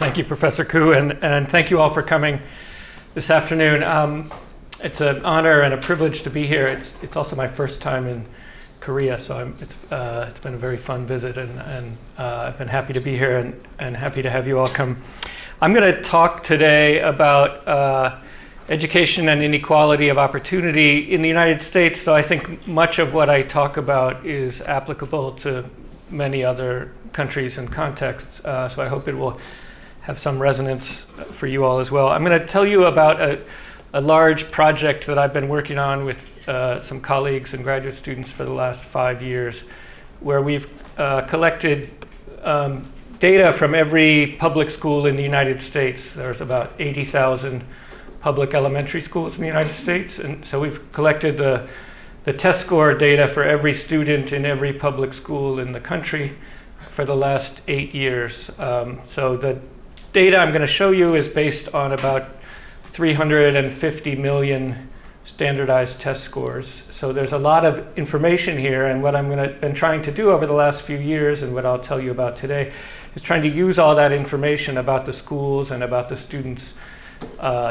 Thank you, Professor Koo, and thank you all for coming this afternoon. It's an honor and a privilege to be here. It's also my first time in Korea, so it's been a very fun visit, and I've been happy to be here and happy to have you all come. I'm going to talk today about education and inequality of opportunity in the United States, though I think much of what I talk about is applicable to many other countries and contexts, so I hope it will have some resonance for you all as well. I'm going to tell you about a large project that I've been working on with some colleagues and graduate students for the last 5 years, where we've collected data from every public school in the United States. There's about 80,000 public elementary schools in the United States, and so we've collected the test score data for every student in every public school in the country for the last 8 years. So the data I'm going to show you is based on about 350 million standardized test scores. So there's a lot of information here, and what I've been trying to do over the last few years, and what I'll tell you about today, is trying to use all that information about the schools and about the students'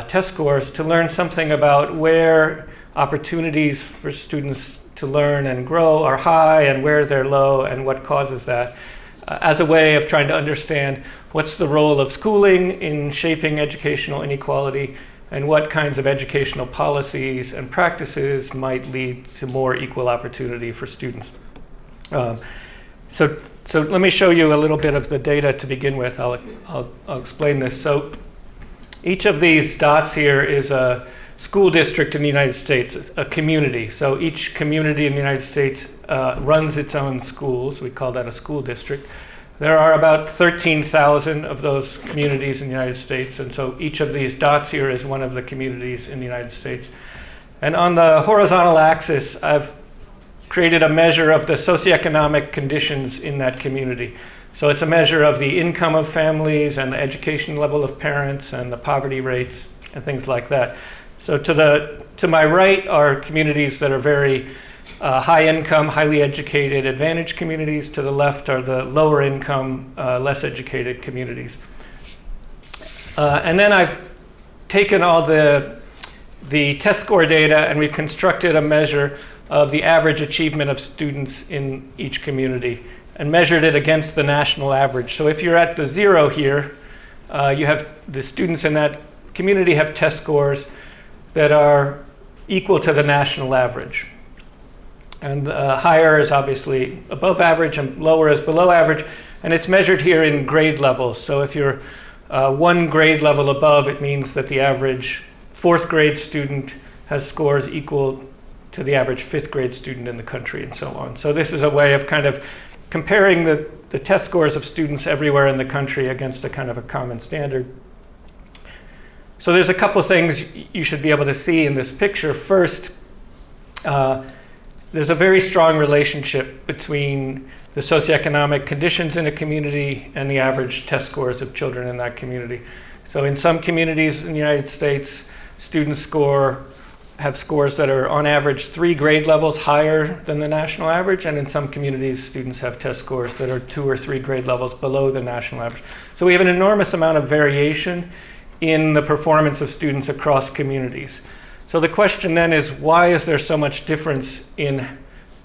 test scores to learn something about where opportunities for students to learn and grow are high and where they're low and what causes that, as a way of trying to understand what's the role of schooling in shaping educational inequality and what kinds of educational policies and practices might lead to more equal opportunity for students. So let me show you a little bit of the data to begin with. I'll explain this. So each of these dots here is a school district in the United States, a community. So each community in the United States runs its own schools. We call that a school district. There are about 13,000 of those communities in the United States, and so each of these dots here is one of the communities in the United States. And on the horizontal axis, I've created a measure of the socioeconomic conditions in that community. So it's a measure of the income of families and the education level of parents and the poverty rates and things like that. So to my right are communities that are very high income, highly educated, advantaged communities. To the left are the lower income, less educated communities. And then I've taken all the test score data, and we've constructed a measure of the average achievement of students in each community and measured it against the national average. So if you're at the 0 here, you have the students in that community have test scores that are equal to the national average. And higher is obviously above average and lower is below average. And it's measured here in grade levels. So if you're one grade level above, it means that the average 4th grade student has scores equal to the average 5th grade student in the country, and so on. So this is a way of kind of comparing the test scores of students everywhere in the country against a kind of a common standard. So there's a couple things you should be able to see in this picture. First, there's a very strong relationship between the socioeconomic conditions in a community and the average test scores of children in that community. So in some communities in the United States, students have scores that are on average 3 grade levels higher than the national average, and in some communities, students have test scores that are 2 or 3 grade levels below the national average. So we have an enormous amount of variation in the performance of students across communities. So the question then is, why is there so much difference in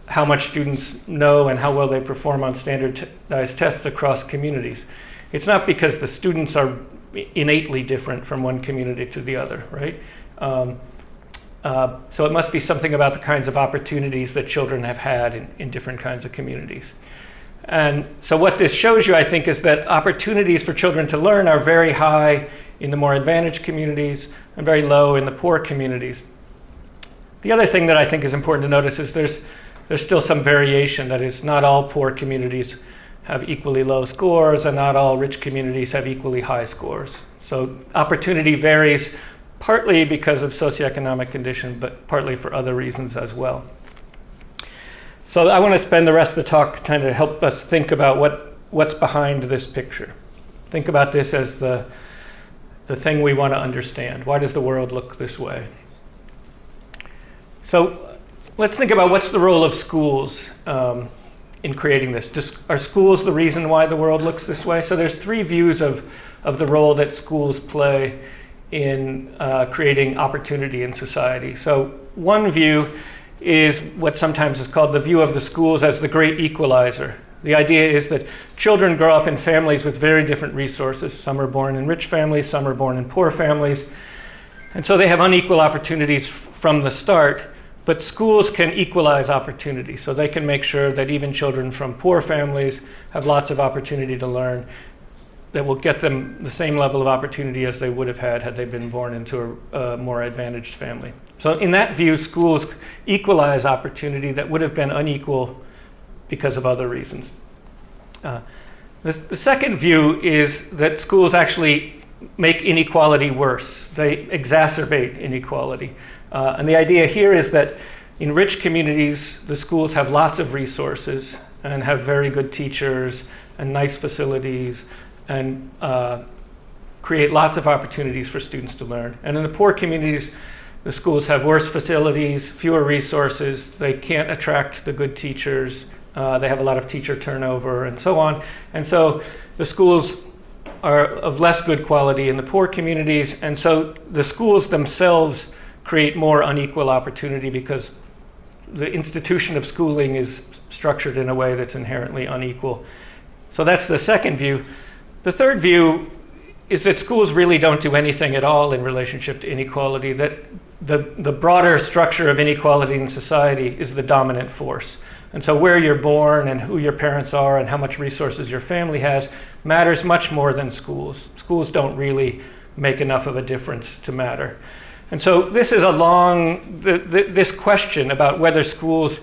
how much students know and how well they perform on standardized tests across communities? It's not because the students are innately different from one community to the other, right? So it must be something about the kinds of opportunities that children have had in different kinds of communities. And so what this shows you, I think, is that opportunities for children to learn are very high in the more advantaged communities and very low in the poor communities. The other thing that I think is important to notice is there's still some variation. That is, not all poor communities have equally low scores, and not all rich communities have equally high scores. So opportunity varies partly because of socioeconomic condition, but partly for other reasons as well. So I want to spend the rest of the talk trying to help us think about what's behind this picture. Think about this as the thing we want to understand. Why does the world look this way? So let's think about what's the role of schools in creating this. Are schools the reason why the world looks this way? So there's three views of the role that schools play in creating opportunity in society. So one view is what sometimes is called the view of the schools as the great equalizer. The idea is that children grow up in families with very different resources. Some are born in rich families, some are born in poor families. And so they have unequal opportunities from the start, but schools can equalize opportunity. So they can make sure that even children from poor families have lots of opportunity to learn that will get them the same level of opportunity as they would have had they been born into a more advantaged family. So in that view, schools equalize opportunity that would have been unequal because of other reasons. The second view is that schools actually make inequality worse. They exacerbate inequality. And the idea here is that in rich communities, the schools have lots of resources and have very good teachers and nice facilities and create lots of opportunities for students to learn. And in the poor communities, the schools have worse facilities, fewer resources, they can't attract the good teachers, they have a lot of teacher turnover and so on. And so the schools are of less good quality in the poor communities, and so the schools themselves create more unequal opportunity because the institution of schooling is structured in a way that's inherently unequal. So that's the second view. The third view is that schools really don't do anything at all in relationship to inequality, that the broader structure of inequality in society is the dominant force. And so where you're born and who your parents are and how much resources your family has matters much more than schools. Schools don't really make enough of a difference to matter. And so this is this question about whether schools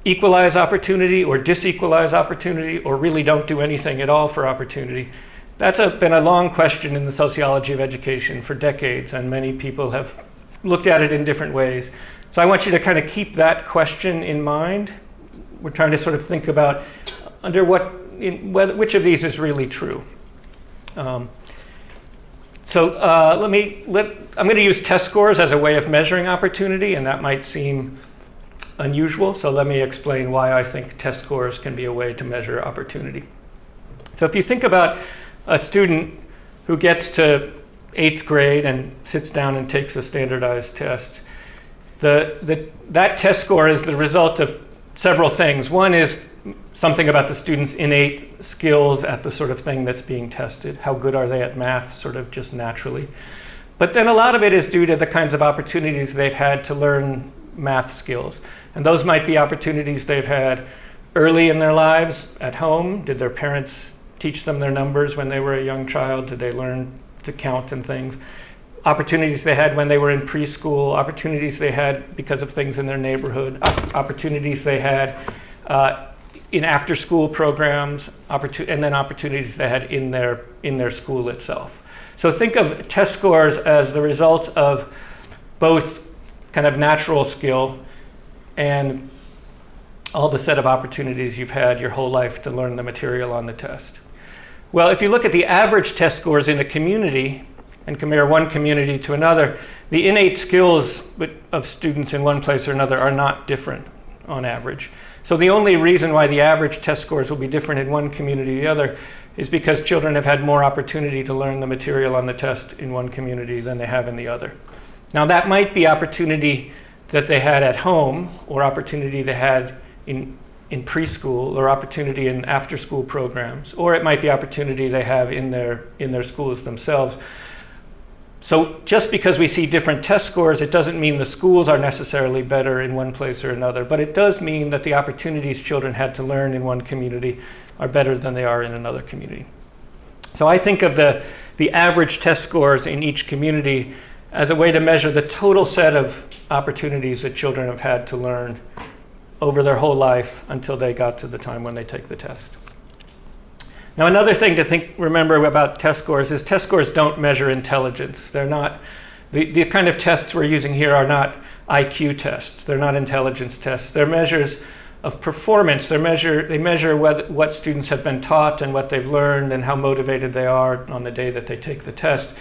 equalize opportunity or disequalize opportunity or really don't do anything at all for opportunity. That's been a long question in the sociology of education for decades, and many people have looked at it in different ways. So I want you to kind of keep that question in mind. We're trying to sort of think about which of these is really true. I'm going to use test scores as a way of measuring opportunity, and that might seem unusual. So let me explain why I think test scores can be a way to measure opportunity. So if you think about a student who gets to 8th grade and sits down and takes a standardized test, that test score is the result of several things. One is something about the student's innate skills at the sort of thing that's being tested. How good are they at math, sort of just naturally. But then a lot of it is due to the kinds of opportunities they've had to learn math skills. And those might be opportunities they've had early in their lives at home. Did their parents teach them their numbers when they were a young child? Did they learn to count and things? Opportunities they had when they were in preschool, opportunities they had because of things in their neighborhood, opportunities they had in after-school programs, and then opportunities they had in their school itself. So think of test scores as the result of both kind of natural skill and all the set of opportunities you've had your whole life to learn the material on the test. Well, if you look at the average test scores in a community and compare one community to another, the innate skills of students in one place or another are not different on average. So the only reason why the average test scores will be different in one community to the other is because children have had more opportunity to learn the material on the test in one community than they have in the other. Now that might be opportunity that they had at home, or opportunity they had in preschool, or opportunity in after-school programs, or it might be opportunity they have in their schools themselves. So just because we see different test scores, it doesn't mean the schools are necessarily better in one place or another, but it does mean that the opportunities children had to learn in one community are better than they are in another community. So I think of the average test scores in each community as a way to measure the total set of opportunities that children have had to learn over their whole life until they got to the time when they take the test. Now, another thing to remember about test scores is test scores don't measure intelligence. They're not, the kind of tests we're using here are not IQ tests. They're not intelligence tests. They're measures of performance. They measure what students have been taught and what they've learned and how motivated they are on the day that they take the test.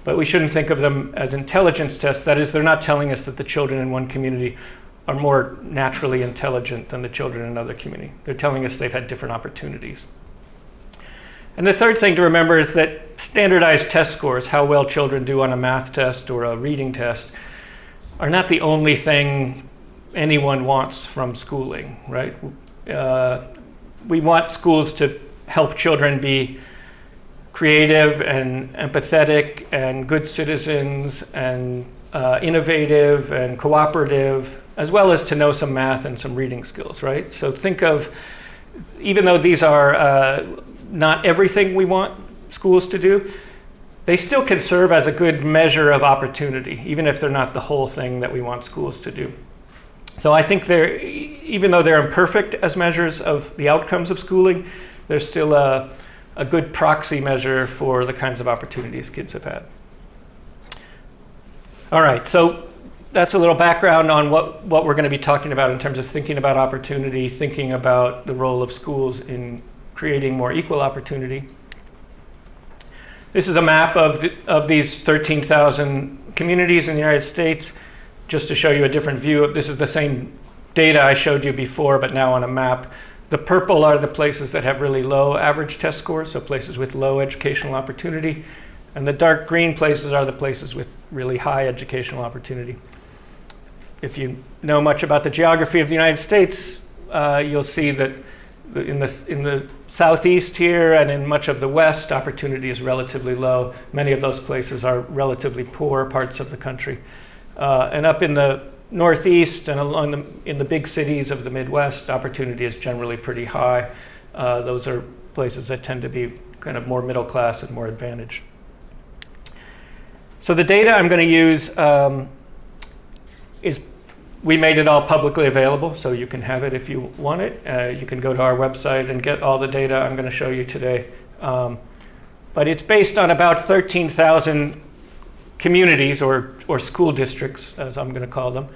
But we shouldn't think of them as intelligence tests. That is, they're not telling us that the children in one community are more naturally intelligent than the children in another community. They're telling us they've had different opportunities. And the third thing to remember is that standardized test scores, how well children do on a math test or a reading test, are not the only thing anyone wants from schooling, right? We want schools to help children be creative and empathetic and good citizens and innovative and cooperative, as well as to know some math and some reading skills, right? So think of, even though these are not everything we want schools to do, they still can serve as a good measure of opportunity, even if they're not the whole thing that we want schools to do. So I think even though they're imperfect as measures of the outcomes of schooling, they're still a good proxy measure for the kinds of opportunities kids have had. All right, so that's a little background on what we're going to be talking about in terms of thinking about opportunity, thinking about the role of schools in creating more equal opportunity. This is a map of these 13,000 communities in the United States, just to show you a different view of this. Is the same data I showed you before, but now on a map. The purple are the places that have really low average test scores, so places with low educational opportunity. And the dark green places are the places with really high educational opportunity. If you know much about the geography of the United States, you'll see that in the southeast here and in much of the west, opportunity is relatively low. Many of those places are relatively poor parts of the country. And up in the northeast and in the big cities of the Midwest, opportunity is generally pretty high. Those are places that tend to be kind of more middle class and more advantaged. So the data I'm going to use we made it all publicly available, so you can have it if you want it. You can go to our website and get all the data I'm going to show you today. But it's based on about 13,000 communities or school districts, as I'm going to call them.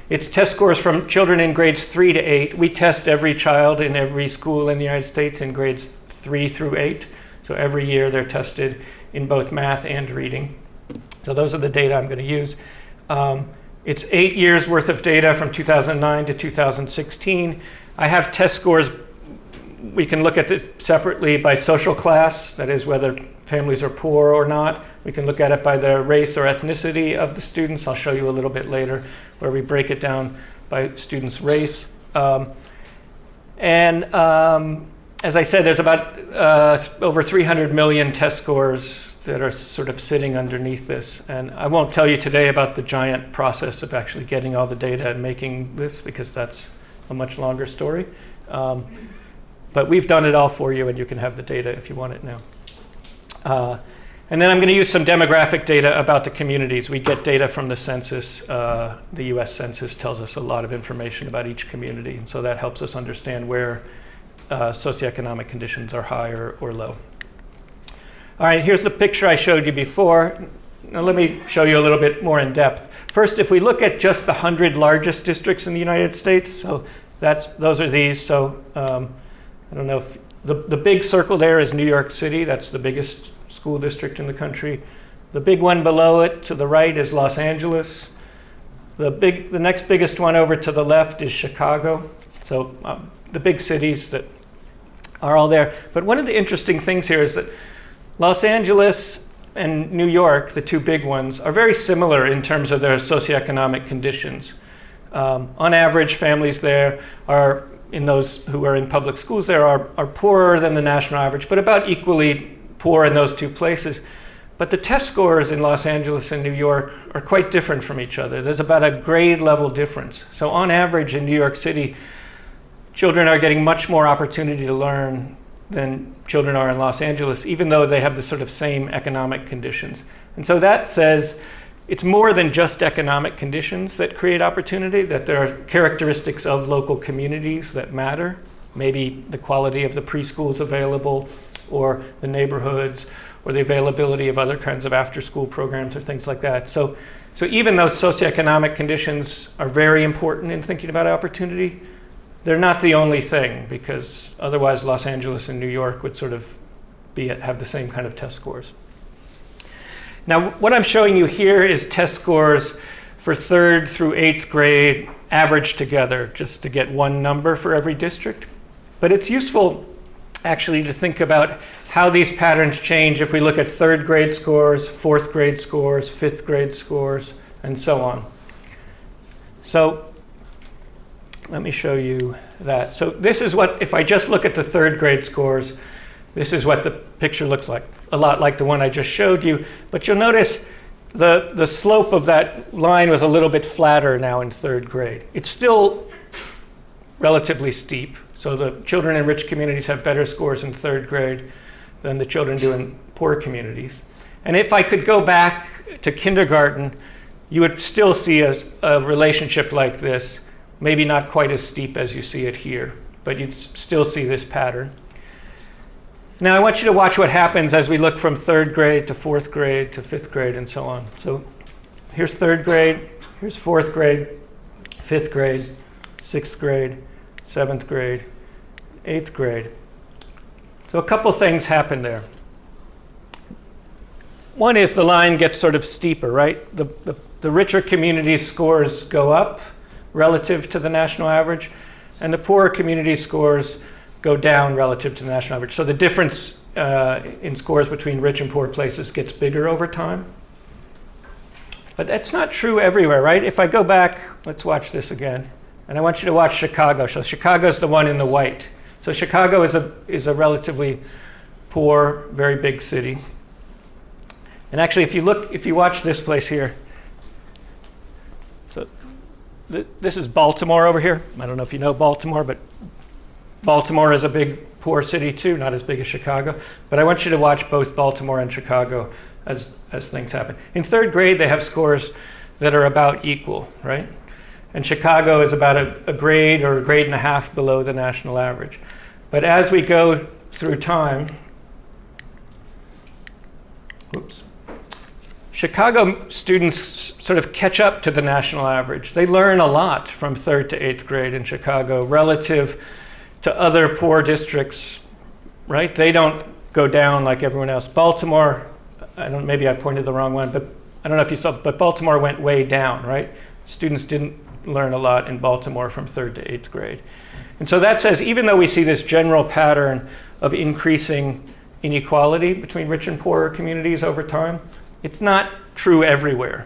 It's test scores from children in grades 3 to 8. We test every child in every school in the United States in grades 3 through 8. So every year they're tested in both math and reading. So those are the data I'm going to use. It's 8 years worth of data from 2009 to 2016. I have test scores. We can look at it separately by social class, that is whether families are poor or not. We can look at it by the race or ethnicity of the students. I'll show you a little bit later where we break it down by students' race. As I said, there's about over 300 million test scores that are sort of sitting underneath this. And I won't tell you today about the giant process of actually getting all the data and making this, because that's a much longer story. But we've done it all for you, and you can have the data if you want it now. And then I'm going to use some demographic data about the communities. We get data from the census. The US Census tells us a lot of information about each community, and so that helps us understand where socioeconomic conditions are high or low. All right, here's the picture I showed you before. Now let me show you a little bit more in depth. First, if we look at just the 100 largest districts in the United States, so those are these. So I don't know if the big circle there is New York City. That's the biggest school district in the country. The big one below it to the right is Los Angeles. The next biggest one over to the left is Chicago. So the big cities that are all there. But one of the interesting things here is that Los Angeles and New York, the two big ones, are very similar in terms of their socioeconomic conditions. On average, families there are, in those who are in public schools there, are poorer than the national average, but about equally poor in those two places. But the test scores in Los Angeles and New York are quite different from each other. There's about a grade level difference. So on average in New York City, children are getting much more opportunity to learn than children are in Los Angeles, even though they have the sort of same economic conditions. And so that says it's more than just economic conditions that create opportunity, that there are characteristics of local communities that matter. Maybe the quality of the preschools available, or the neighborhoods, or the availability of other kinds of after-school programs or things like that. So even though socioeconomic conditions are very important in thinking about opportunity, they're not the only thing, because otherwise Los Angeles and New York would sort of have the same kind of test scores. Now, what I'm showing you here is test scores for 3rd through 8th grade averaged together just to get one number for every district. But it's useful actually to think about how these patterns change if we look at third grade scores, fourth grade scores, fifth grade scores, and so on. So let me show you that. So this is what, if I just look at the third grade scores, this is what the picture looks like, a lot like the one I just showed you. But you'll notice the slope of that line was a little bit flatter now in third grade. It's still relatively steep. So the children in rich communities have better scores in third grade than the children do in poor communities. And if I could go back to kindergarten, you would still see a relationship like this, maybe not quite as steep as you see it here, but you'd still see this pattern. Now I want you to watch what happens as we look from third grade to fourth grade to fifth grade and so on. So here's third grade, here's fourth grade, fifth grade, sixth grade, seventh grade, eighth grade. So a couple things happen there. One is the line gets sort of steeper, right? The richer communities' scores go up relative to the national average, and the poorer community scores go down relative to the national average. So the difference in scores between rich and poor places gets bigger over time. But that's not true everywhere, right? If I go back, let's watch this again. And I want you to watch Chicago. So Chicago's the one in the white. So Chicago is a relatively poor, very big city. And actually, if you watch this place here, so this is Baltimore over here. I don't know if you know Baltimore, but Baltimore is a big, poor city too, not as big as Chicago. But I want you to watch both Baltimore and Chicago as things happen. In third grade, they have scores that are about equal, right? And Chicago is about a grade or a grade and a half below the national average. But as we go through time, Chicago students sort of catch up to the national average. They learn a lot from third to eighth grade in Chicago relative to other poor districts, right? They don't go down like everyone else. Baltimore, maybe I pointed the wrong one, but I don't know if you saw, but Baltimore went way down, right? Students didn't learn a lot in Baltimore from third to eighth grade. And so that says, even though we see this general pattern of increasing inequality between rich and poorer communities over time, it's not true everywhere.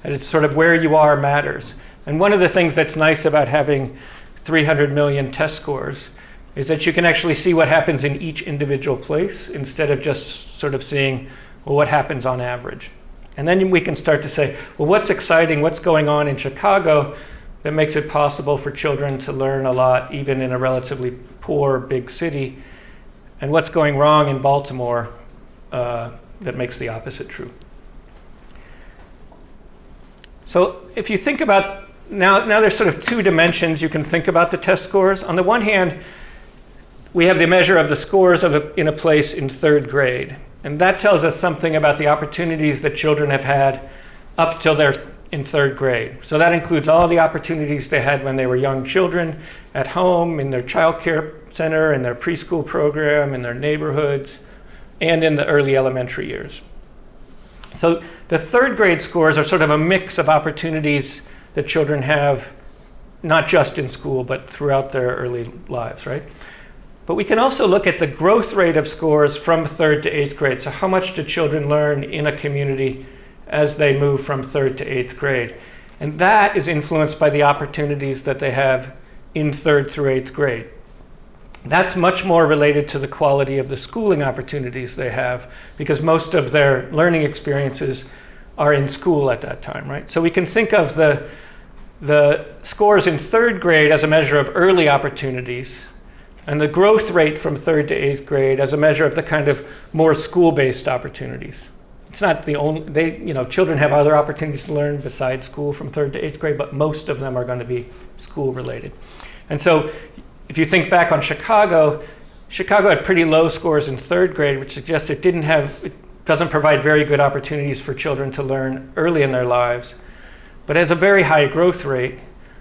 And it's sort of where you are matters. And one of the things that's nice about having 300 million test scores is that you can actually see what happens in each individual place instead of just sort of seeing, well, what happens on average. And then we can start to say, well, what's exciting, what's going on in Chicago that makes it possible for children to learn a lot, even in a relatively poor big city, and what's going wrong in Baltimore that makes the opposite true. So if you think about, now there's sort of two dimensions you can think about the test scores. On the one hand, we have the measure of the scores in a place in third grade. And that tells us something about the opportunities that children have had up till they're in third grade. So that includes all the opportunities they had when they were young children, at home, in their child care center, in their preschool program, in their neighborhoods, and in the early elementary years. So the third grade scores are sort of a mix of opportunities that children have, not just in school, but throughout their early lives, right? But we can also look at the growth rate of scores from third to eighth grade. So how much do children learn in a community as they move from third to eighth grade? And that is influenced by the opportunities that they have in third through eighth grade. That's much more related to the quality of the schooling opportunities they have, because most of their learning experiences are in school at that time, right? So we can think of the scores in third grade as a measure of early opportunities, and the growth rate from third to eighth grade as a measure of the kind of more school-based opportunities. It's not the only, children have other opportunities to learn besides school from third to eighth grade, but most of them are going to be school-related. And so if you think back on Chicago had pretty low scores in third grade, which suggests it doesn't provide very good opportunities for children to learn early in their lives, but has a very high growth rate.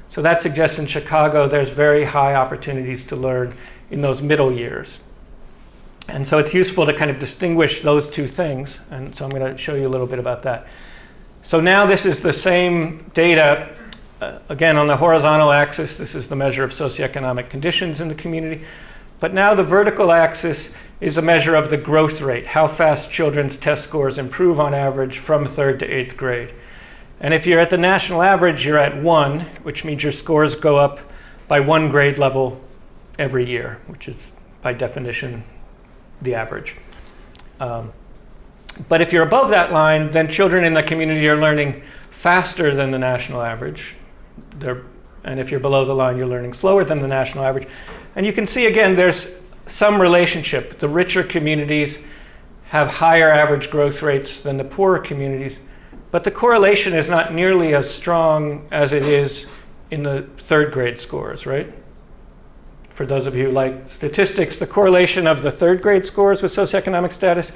So that suggests in Chicago there's very high opportunities to learn in those middle years. And so it's useful to kind of distinguish those two things. And so I'm going to show you a little bit about that. So now this is the same data Again, on the horizontal axis, this is the measure of socioeconomic conditions in the community. But now the vertical axis is a measure of the growth rate, how fast children's test scores improve on average from 3rd to 8th grade. And if you're at the national average, you're at 1, which means your scores go up by 1 grade level every year, which is by definition the average. But if you're above that line, then children in the community are learning faster than the national average. And if you're below the line, you're learning slower than the national average. And you can see, again, there's some relationship. The richer communities have higher average growth rates than the poorer communities. But the correlation is not nearly as strong as it is in the 3rd grade scores, right? For those of you who like statistics, the correlation of the 3rd grade scores with socioeconomic status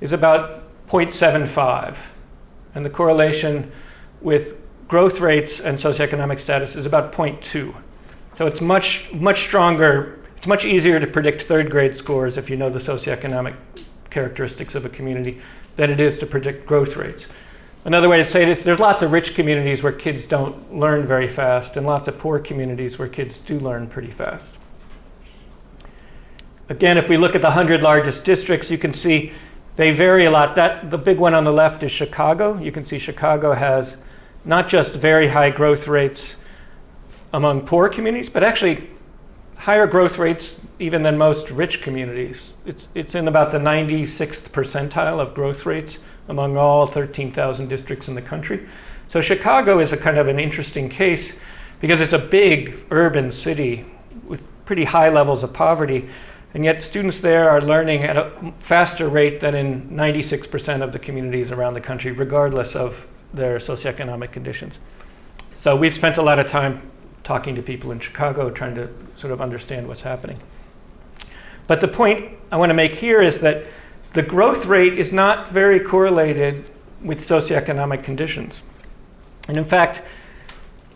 is about 0.75. And the correlation with growth rates and socioeconomic status is about 0.2. So it's much stronger. It's much easier to predict 3rd grade scores if you know the socioeconomic characteristics of a community than it is to predict growth rates. Another way to say this, there's lots of rich communities where kids don't learn very fast and lots of poor communities where kids do learn pretty fast. Again, if we look at the 100 largest districts, you can see they vary a lot. The big one on the left is Chicago. You can see Chicago has not just very high growth rates among poor communities, but actually higher growth rates even than most rich communities. It's in about the 96th percentile of growth rates among all 13,000 districts in the country. So Chicago is a kind of an interesting case because it's a big urban city with pretty high levels of poverty, and yet students there are learning at a faster rate than in 96% of the communities around the country, regardless of their socioeconomic conditions. So we've spent a lot of time talking to people in Chicago, trying to sort of understand what's happening. But the point I want to make here is that the growth rate is not very correlated with socioeconomic conditions. And in fact,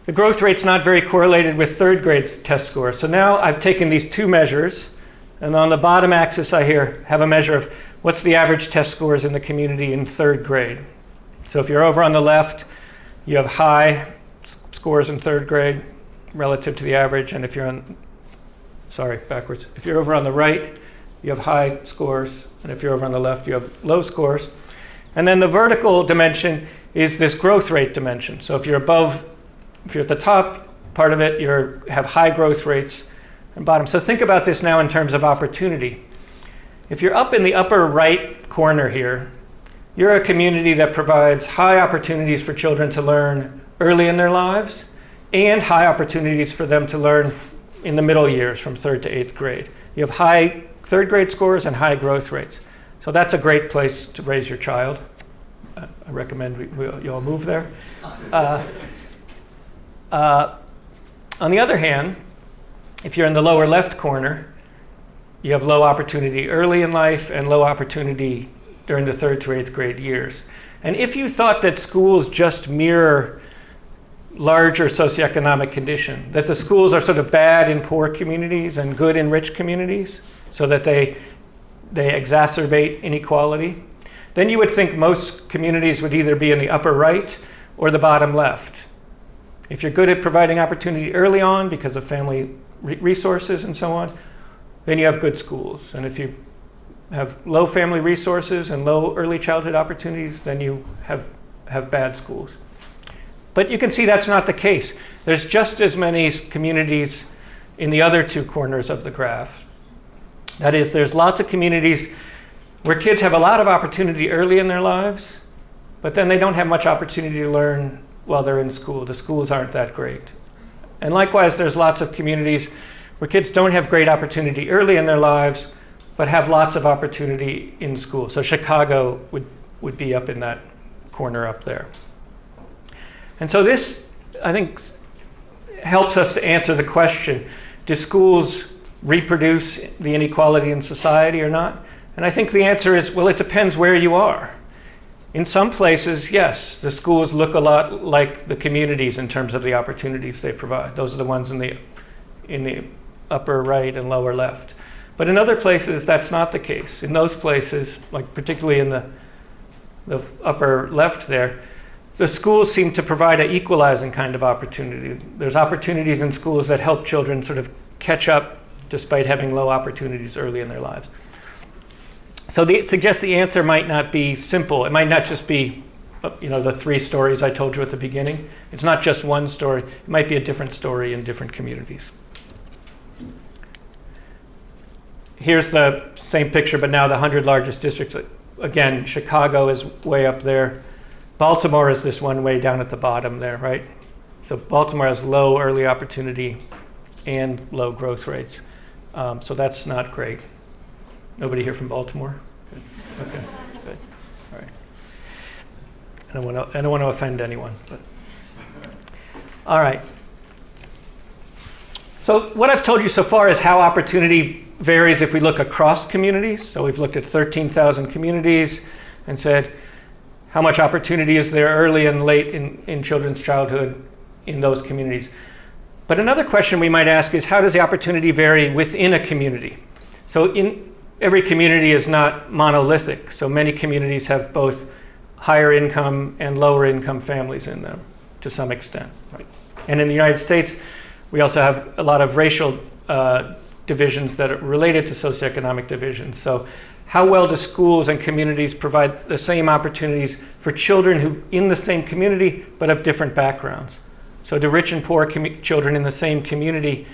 the growth rate's not very correlated with 3rd grade test scores. So now I've taken these two measures, and on the bottom axis I here have a measure of what's the average test scores in the community in 3rd grade. So if you're over on the left, you have high scores in 3rd grade relative to the average, and if you're If you're over on the right, you have high scores, and if you're over on the left, you have low scores. And then the vertical dimension is this growth rate dimension. So if you're at the top part of it, you have high growth rates, and bottom. So think about this now in terms of opportunity. If you're up in the upper right corner here, you're a community that provides high opportunities for children to learn early in their lives and high opportunities for them to learn in the middle years from 3rd to 8th grade. You have high 3rd grade scores and high growth rates. So that's a great place to raise your child. I recommend you all move there. On the other hand, if you're in the lower left corner, you have low opportunity early in life and low opportunity during the 3rd to 8th grade years. And if you thought that schools just mirror larger socioeconomic condition, that the schools are sort of bad in poor communities and good in rich communities, so that they exacerbate inequality, then you would think most communities would either be in the upper right or the bottom left. If you're good at providing opportunity early on because of family resources and so on, then you have good schools. And if you have low family resources and low early childhood opportunities, then you have bad schools. But you can see that's not the case. There's just as many communities in the other two corners of the graph. That is, there's lots of communities where kids have a lot of opportunity early in their lives, but then they don't have much opportunity to learn while they're in school. The schools aren't that great. And likewise, there's lots of communities where kids don't have great opportunity early in their lives, but have lots of opportunity in school. So Chicago would be up in that corner up there. And so this, I think, helps us to answer the question, do schools reproduce the inequality in society or not? And I think the answer is, well, it depends where you are. In some places, yes, the schools look a lot like the communities in terms of the opportunities they provide. Those are the ones in the upper right and lower left. But in other places, that's not the case. In those places, like particularly in the upper left there, the schools seem to provide an equalizing kind of opportunity. There's opportunities in schools that help children sort of catch up despite having low opportunities early in their lives. So it suggests the answer might not be simple. It might not just be, the 3 stories I told you at the beginning. It's not just one story. It might be a different story in different communities. Here's the same picture, but now the 100 largest districts. Again, Chicago is way up there. Baltimore is this one way down at the bottom there, right? So Baltimore has low early opportunity and low growth rates. So that's not great. Nobody here from Baltimore? Good. Okay, good. All right. I don't want to offend anyone. But. All right. So what I've told you so far is how opportunity varies if we look across communities. So we've looked at 13,000 communities and said, how much opportunity is there early and late in children's childhood in those communities? But another question we might ask is, how does the opportunity vary within a community? So every community is not monolithic. So many communities have both higher income and lower income families in them to some extent. Right? And in the United States, we also have a lot of racial divisions that are related to socioeconomic divisions. So how well do schools and communities provide the same opportunities for children who in the same community but have different backgrounds? So do rich and poor children in the same community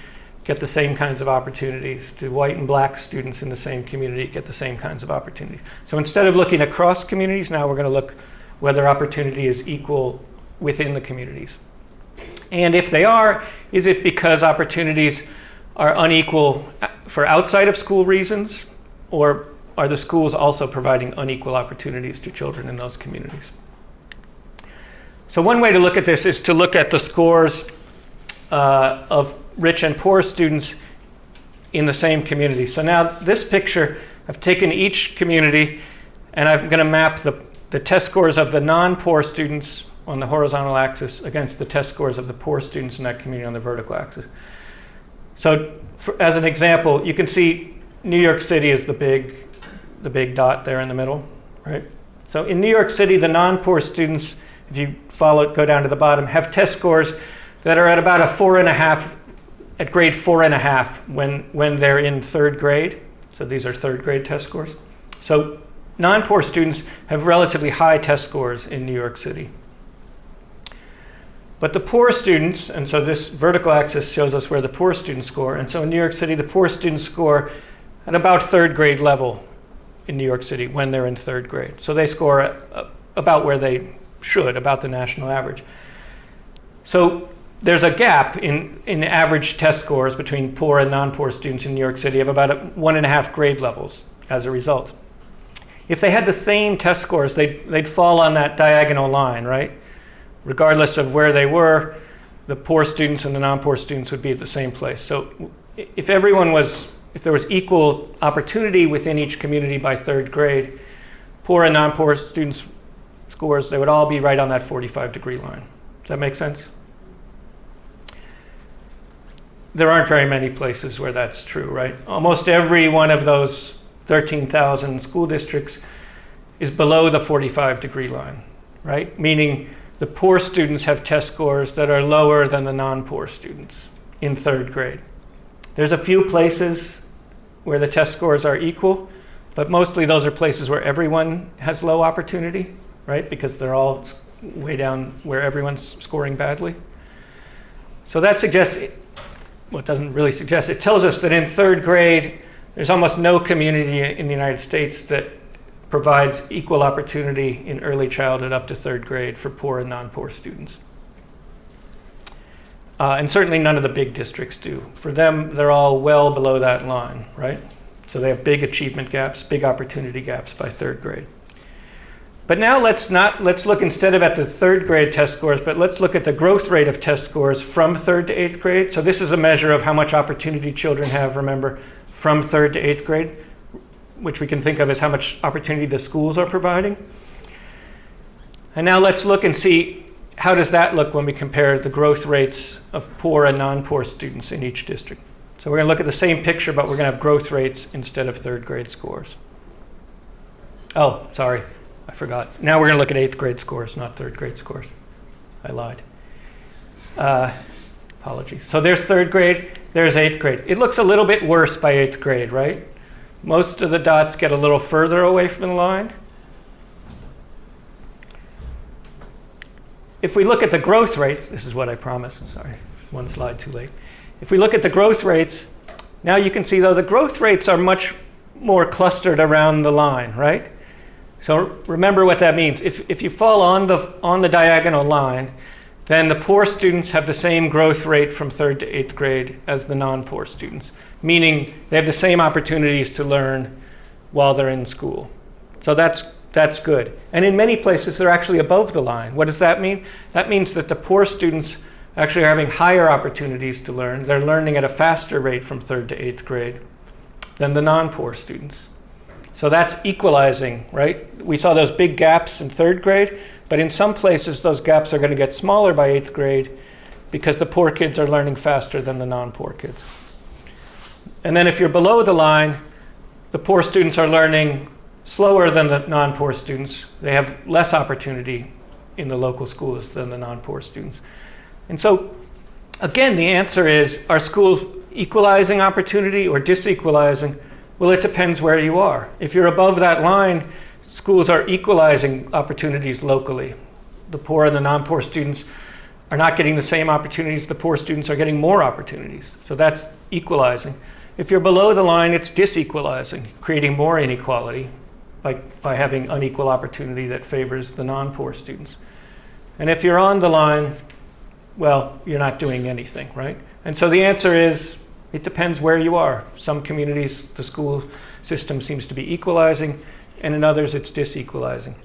get the same kinds of opportunities? Do white and black students in the same community get the same kinds of opportunities? So instead of looking across communities, now we're going to look whether opportunity is equal within the communities. And if they are, is it because opportunities are unequal for outside of school reasons, or are the schools also providing unequal opportunities to children in those communities? So one way to look at this is to look at the scores of rich and poor students in the same community. So now this picture, I've taken each community and I'm going to map the test scores of the non-poor students on the horizontal axis against the test scores of the poor students in that community on the vertical axis. So as an example, you can see New York City is the big dot there in the middle, right? So in New York City, the non-poor students, if you go down to the bottom, have test scores that are at about a 4.5, at grade 4.5 when they're in 3rd grade. So these are 3rd grade test scores. So non-poor students have relatively high test scores in New York City. But the poor students, and so this vertical axis shows us where the poor students score. And so in New York City, the poor students score at about 3rd grade level in New York City when they're in 3rd grade. So they score about where they should, about the national average. So there's a gap in average test scores between poor and non-poor students in New York City of about 1.5 grade levels as a result. If they had the same test scores, they'd fall on that diagonal line, right? Regardless of where they were, the poor students and the non-poor students would be at the same place. So if there was equal opportunity within each community by 3rd grade, poor and non-poor students' scores, they would all be right on that 45-degree line. Does that make sense? There aren't very many places where that's true, right? Almost every one of those 13,000 school districts is below the 45-degree line, right? Meaning the poor students have test scores that are lower than the non-poor students in 3rd grade. There's a few places where the test scores are equal, but mostly those are places where everyone has low opportunity, right? Because they're all way down where everyone's scoring badly. So that suggests, well, it doesn't really suggest, it tells us that in 3rd grade, there's almost no community in the United States that provides equal opportunity in early childhood up to 3rd grade for poor and non-poor students. And certainly none of the big districts do. For them, they're all well below that line, right? So they have big achievement gaps, big opportunity gaps by 3rd grade. But now let's look instead of at the 3rd grade test scores, but let's look at the growth rate of test scores from 3rd to 8th grade. So this is a measure of how much opportunity children have, remember, from 3rd to 8th grade, which we can think of as how much opportunity the schools are providing. And now let's look and see how does that look when we compare the growth rates of poor and non-poor students in each district. So we're going to look at the same picture, but we're going to have growth rates instead of 3rd grade scores. Oh, sorry. forgot. Now we're going to look at 8th grade scores, not 3rd grade scores. I lied. Apologies. So there's 3rd grade, there's 8th grade. It looks a little bit worse by 8th grade, right? Most of the dots get a little further away from the line. If we look at the growth rates, this is what I promised, sorry, one slide too late. If we look at the growth rates, now you can see though the growth rates are much more clustered around the line, right? So remember what that means. If you fall on the diagonal line, then the poor students have the same growth rate from 3rd to 8th grade as the non-poor students, meaning they have the same opportunities to learn while they're in school. So that's good. And in many places, they're actually above the line. What does that mean? That means that the poor students actually are having higher opportunities to learn. They're learning at a faster rate from 3rd to 8th grade than the non-poor students. So that's equalizing, right? We saw those big gaps in 3rd grade, but in some places, those gaps are going to get smaller by 8th grade because the poor kids are learning faster than the non-poor kids. And then if you're below the line, the poor students are learning slower than the non-poor students. They have less opportunity in the local schools than the non-poor students. And so, again, the answer is, are schools equalizing opportunity or disequalizing? Well, it depends where you are. If you're above that line, schools are equalizing opportunities locally. The poor and the non-poor students are not getting the same opportunities. The poor students are getting more opportunities. So that's equalizing. If you're below the line, it's disequalizing, creating more inequality by having unequal opportunity that favors the non-poor students. And if you're on the line, well, you're not doing anything, right? And so the answer is, it depends where you are. Some communities, the school system seems to be equalizing, and in others, it's disequalizing.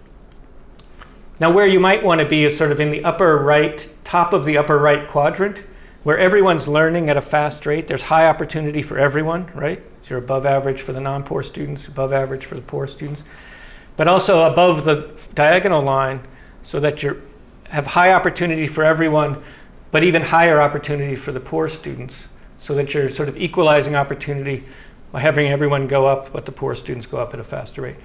Now, where you might want to be is sort of in the upper right, top of the upper right quadrant, where everyone's learning at a fast rate. There's high opportunity for everyone, right? So you're above average for the non-poor students, above average for the poor students, but also above the diagonal line so that you have high opportunity for everyone, but even higher opportunity for the poor students, so that you're sort of equalizing opportunity by having everyone go up, but the poor students go up at a faster rate.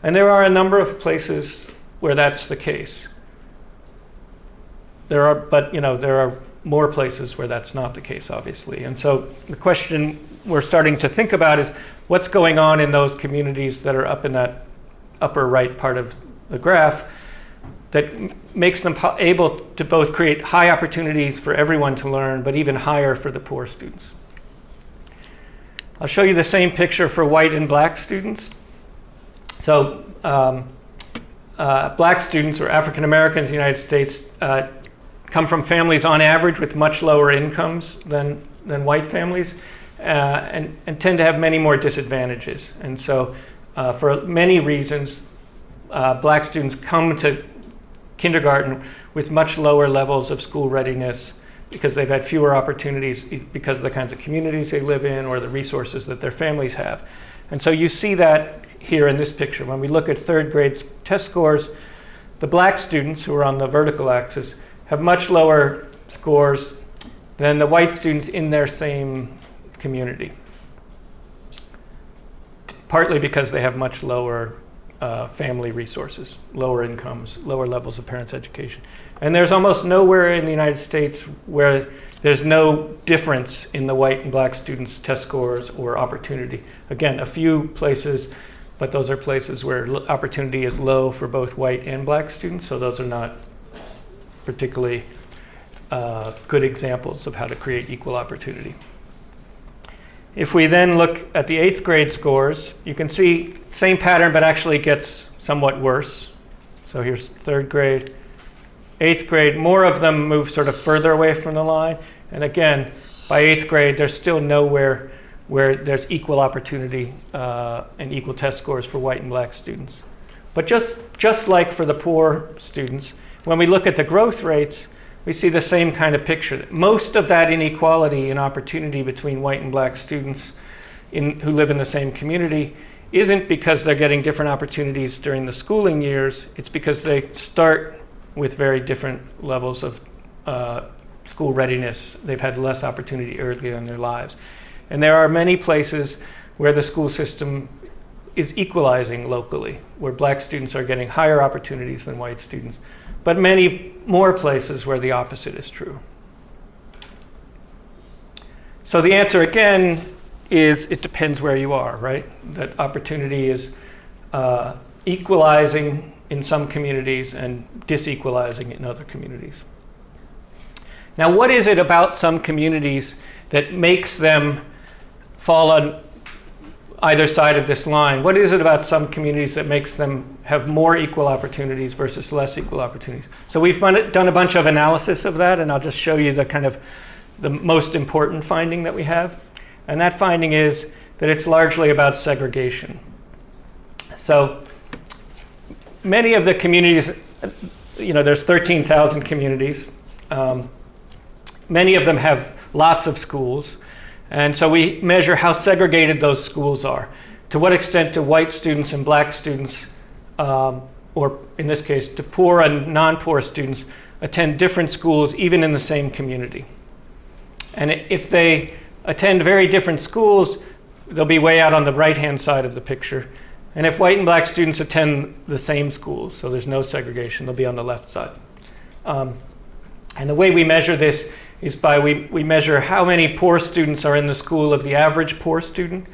And there are a number of places where that's the case. There are more places where that's not the case, obviously. And so the question we're starting to think about is what's going on in those communities that are up in that upper right part of the graph that makes them able to both create high opportunities for everyone to learn, but even higher for the poor students. I'll show you the same picture for white and black students. So black students, or African Americans in the United States, come from families on average with much lower incomes than white families, and tend to have many more disadvantages. And so for many reasons, black students come to kindergarten with much lower levels of school readiness because they've had fewer opportunities because of the kinds of communities they live in or the resources that their families have. And so you see that here in this picture. When we look at 3rd grade test scores, the black students, who are on the vertical axis, have much lower scores than the white students in their same community, partly because they have much lower family resources, lower incomes, lower levels of parents' education. And there's almost nowhere in the United States where there's no difference in the white and black students' test scores or opportunity. Again, a few places, but those are places where opportunity is low for both white and black students, so those are not particularly good examples of how to create equal opportunity. If we then look at the 8th grade scores, you can see same pattern, but actually gets somewhat worse. So here's 3rd grade, 8th grade, more of them move sort of further away from the line. And again, by 8th grade, there's still nowhere where there's equal opportunity and equal test scores for white and black students. But just like for the poor students, when we look at the growth rates, we see the same kind of picture. Most of that inequality in opportunity between white and black students who live in the same community isn't because they're getting different opportunities during the schooling years. It's because they start with very different levels of school readiness. They've had less opportunity earlier in their lives. And there are many places where the school system is equalizing locally, where black students are getting higher opportunities than white students, but many more places where the opposite is true. So the answer again is it depends where you are, right? That opportunity is equalizing in some communities and disequalizing in other communities. Now, what is it about some communities that makes them fall on either side of this line? What is it about some communities that makes them have more equal opportunities versus less equal opportunities? So we've done a bunch of analysis of that, and I'll just show you the most important finding that we have. And that finding is that it's largely about segregation. So many of the communities, there's 13,000 communities. Many of them have lots of schools. And so we measure how segregated those schools are. To what extent do white students and black students, or in this case, do poor and non-poor students attend different schools even in the same community? And if they attend very different schools, they'll be way out on the right-hand side of the picture. And if white and black students attend the same schools, so there's no segregation, they'll be on the left side. And the way we measure this is by we measure how many poor students are in the school of the average poor student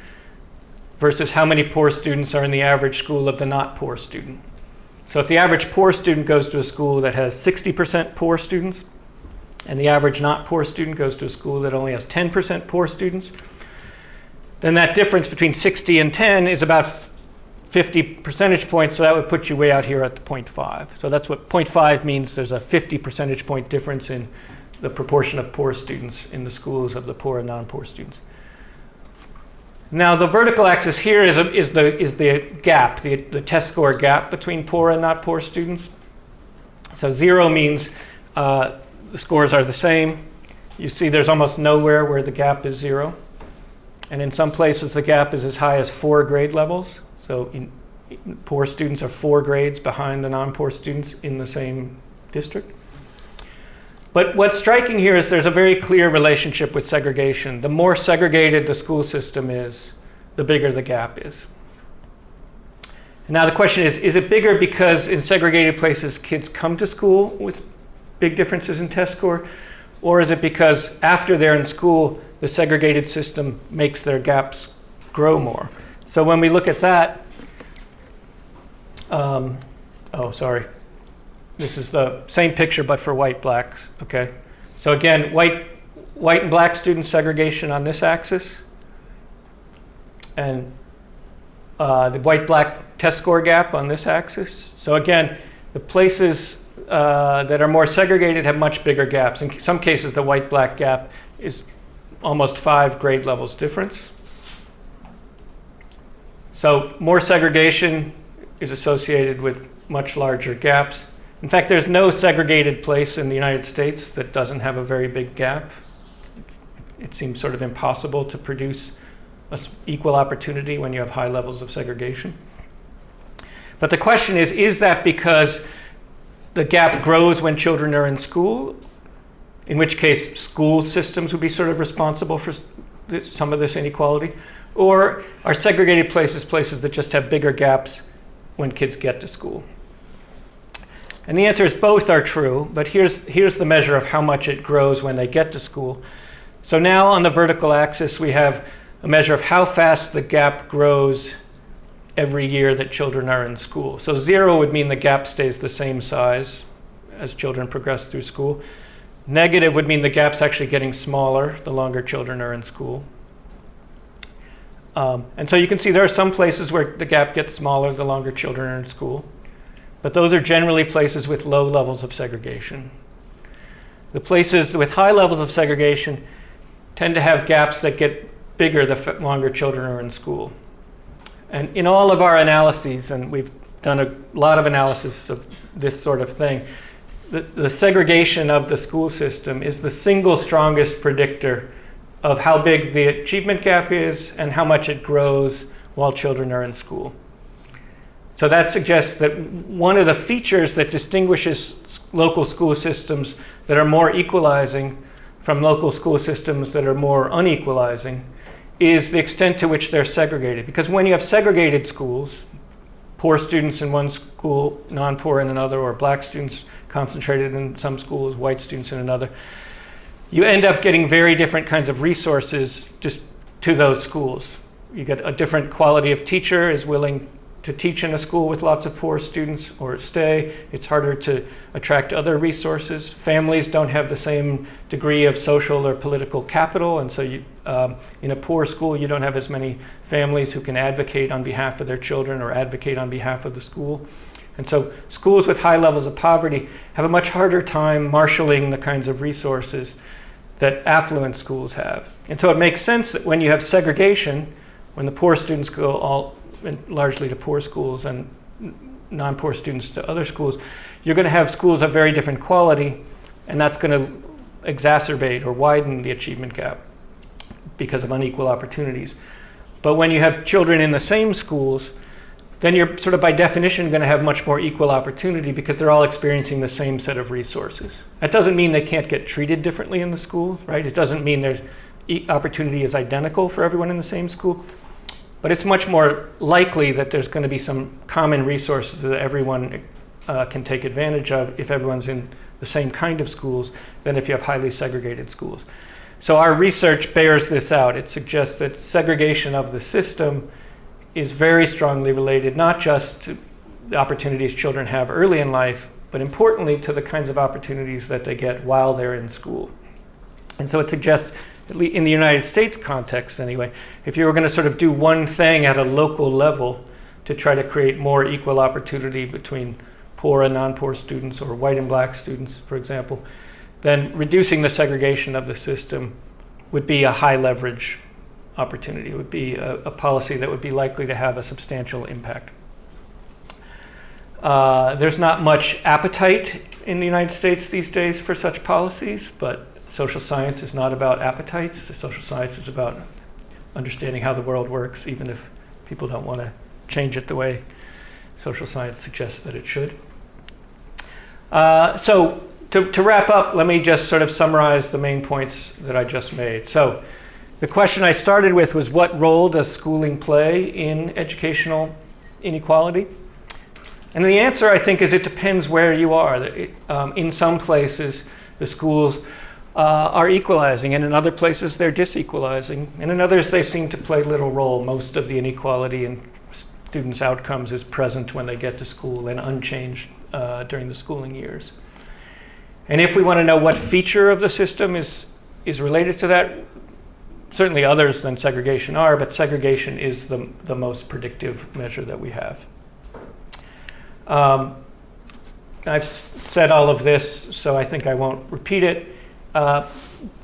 versus how many poor students are in the average school of the not poor student. So if the average poor student goes to a school that has 60% poor students, and the average not poor student goes to a school that only has 10% poor students, then that difference between 60 and 10 is about 50 percentage points, so that would put you way out here at the 0.5. So that's what 0.5 means. There's a 50 percentage point difference in the proportion of poor students in the schools of the poor and non-poor students. Now the vertical axis here is the gap, the test score gap between poor and not poor students. So 0 means the scores are the same. You see there's almost nowhere where the gap is 0. And in some places the gap is as high as 4 grade levels. So poor students are 4 grades behind the non-poor students in the same district. But what's striking here is there's a very clear relationship with segregation. The more segregated the school system is, the bigger the gap is. And now the question is it bigger because in segregated places kids come to school with big differences in test score? Or is it because after they're in school, the segregated system makes their gaps grow more? So when we look at that, this is the same picture but for white blacks, okay? So again, white and black student segregation on this axis, and the white-black test score gap on this axis. So again, the places that are more segregated have much bigger gaps. In some cases, the white-black gap is almost 5 grade levels difference. So more segregation is associated with much larger gaps. In fact, there's no segregated place in the United States that doesn't have a very big gap. It seems sort of impossible to produce equal opportunity when you have high levels of segregation. But the question is that because the gap grows when children are in school, in which case school systems would be sort of responsible for some of this inequality? Or are segregated places that just have bigger gaps when kids get to school? And the answer is both are true, but here's the measure of how much it grows when they get to school. So now on the vertical axis, we have a measure of how fast the gap grows every year that children are in school. So 0 would mean the gap stays the same size as children progress through school. Negative would mean the gap's actually getting smaller the longer children are in school. And so you can see there are some places where the gap gets smaller the longer children are in school. But those are generally places with low levels of segregation. The places with high levels of segregation tend to have gaps that get bigger the longer children are in school. And in all of our analyses, and we've done a lot of analysis of this sort of thing, the segregation of the school system is the single strongest predictor of how big the achievement gap is and how much it grows while children are in school. So that suggests that one of the features that distinguishes local school systems that are more equalizing from local school systems that are more unequalizing is the extent to which they're segregated. Because when you have segregated schools, poor students in one school, non-poor in another, or black students concentrated in some schools, white students in another, you end up getting very different kinds of resources just to those schools. You get a different quality of teacher is willing to teach in a school with lots of poor students or stay. It's harder to attract other resources. Families don't have the same degree of social or political capital, and so you, in a poor school, you don't have as many families who can advocate on behalf of their children or advocate on behalf of the school. And so schools with high levels of poverty have a much harder time marshaling the kinds of resources that affluent schools have. And so it makes sense that when you have segregation, when the poor students go largely to poor schools and non-poor students to other schools, you're going to have schools of very different quality, and that's going to exacerbate or widen the achievement gap because of unequal opportunities. But when you have children in the same schools, then you're sort of by definition going to have much more equal opportunity because they're all experiencing the same set of resources. That doesn't mean they can't get treated differently in the school, right? It doesn't mean there's opportunity is identical for everyone in the same school. But it's much more likely that there's going to be some common resources that everyone can take advantage of if everyone's in the same kind of schools than if you have highly segregated schools. So our research bears this out. It suggests that segregation of the system is very strongly related not just to the opportunities children have early in life, but importantly to the kinds of opportunities that they get while they're in school. And so it suggests, at least in the United States context anyway, if you were going to sort of do one thing at a local level to try to create more equal opportunity between poor and non-poor students or white and black students, for example, then reducing the segregation of the system would be a high leverage opportunity. It would be a policy that would be likely to have a substantial impact. There's not much appetite in the United States these days for such policies, but social science is not about appetites. The social science is about understanding how the world works, even if people don't want to change it the way social science suggests that it should. So to wrap up, let me just sort of summarize the main points that I just made. So the question I started with was, what role does schooling play in educational inequality? And the answer, I think, is it depends where you are. In some places, the schools are equalizing, and in other places they're disequalizing, and in others they seem to play little role. Most of the inequality in students' outcomes is present when they get to school and unchanged during the schooling years. And if we want to know what feature of the system is related to that, certainly others than segregation are, but segregation is the most predictive measure that we have. I've said all of this, so I think I won't repeat it.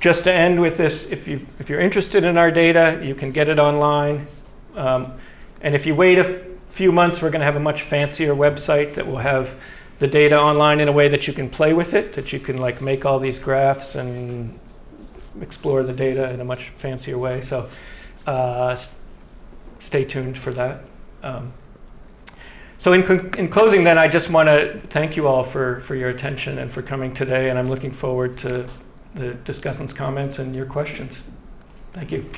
Just to end with this, if you're interested in our data, you can get it online. And if you wait a few months, we're going to have a much fancier website that will have the data online in a way that you can play with it, that you can like make all these graphs and explore the data in a much fancier way. So stay tuned for that. So in closing then, I just want to thank you all for your attention and for coming today, and I'm looking forward to the discussants' comments and your questions. Thank you.